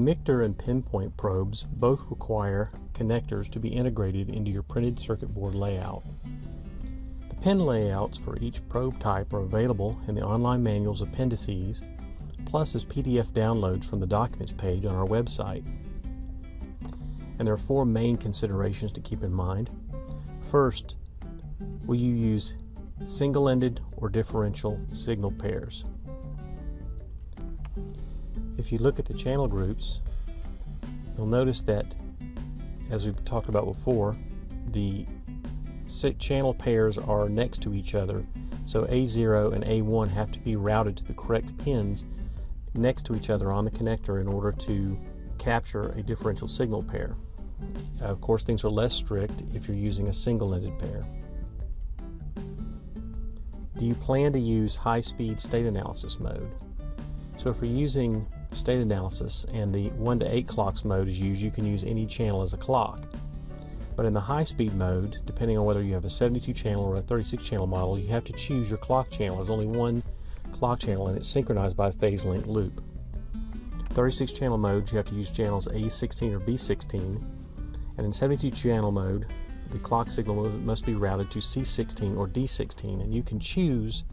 Mictor and PinPoint probes both require connectors to be integrated into your printed circuit board layout. The pin layouts for each probe type are available in the online manual's appendices, plus as PDF downloads from the Documents page on our website. And there are 4 main considerations to keep in mind. First, will you use single-ended or differential signal pairs? If you look at the channel groups, you'll notice that, as we've talked about before, the channel pairs are next to each other, so A0 and A1 have to be routed to the correct pins next to each other on the connector in order to capture a differential signal pair. Of course, things are less strict if you're using a single-ended pair. Do you plan to use high-speed state analysis mode? So if you're using state analysis and the 1 to 8 clocks mode is used, you can use any channel as a clock. But in the high-speed mode, depending on whether you have a 72 channel or a 36 channel model, you have to choose your clock channel. There's only one clock channel and it's synchronized by a phase length loop. 36 channel mode, you have to use channels A16 or B16, and in 72 channel mode, the clock signal must be routed to C16 or D16, and you can choose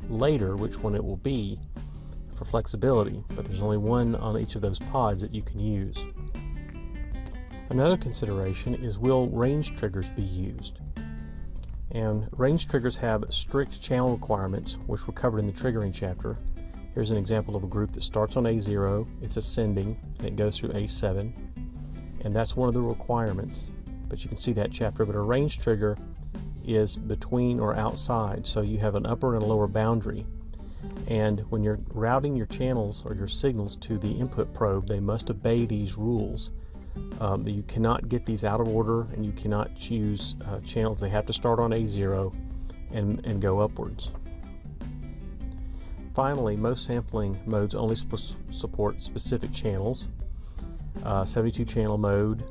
later which one it will be for flexibility, but there's only one on each of those pods that you can use. Another consideration is, will range triggers be used? And range triggers have strict channel requirements, which were covered in the triggering chapter. Here's an example of a group that starts on A0, it's ascending, and it goes through A7, and that's one of the requirements. But you can see that chapter. But a range trigger is between or outside, so you have an upper and a lower boundary. And when you're routing your channels or your signals to the input probe, they must obey these rules. You cannot get these out of order, and you cannot choose channels. They have to start on A0 and go upwards. Finally, most sampling modes only support specific channels. 72 channel mode,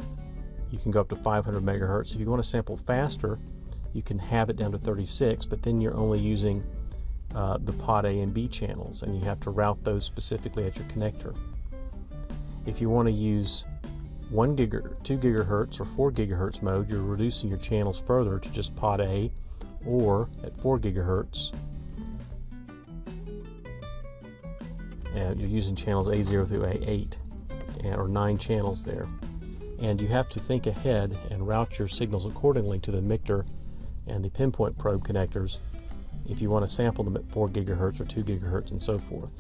you can go up to 500 megahertz. If you want to sample faster, you can have it down to 36, but then you're only using the pod A and B channels, and you have to route those specifically at your connector. If you want to use 2 gigahertz or 4 gigahertz mode, you're reducing your channels further to just pod A, or at 4 gigahertz, and you're using channels A0 through A8, or 9 channels there. And you have to think ahead and route your signals accordingly to the Mictor and the PinPoint probe connectors if you want to sample them at 4 gigahertz or 2 gigahertz and so forth.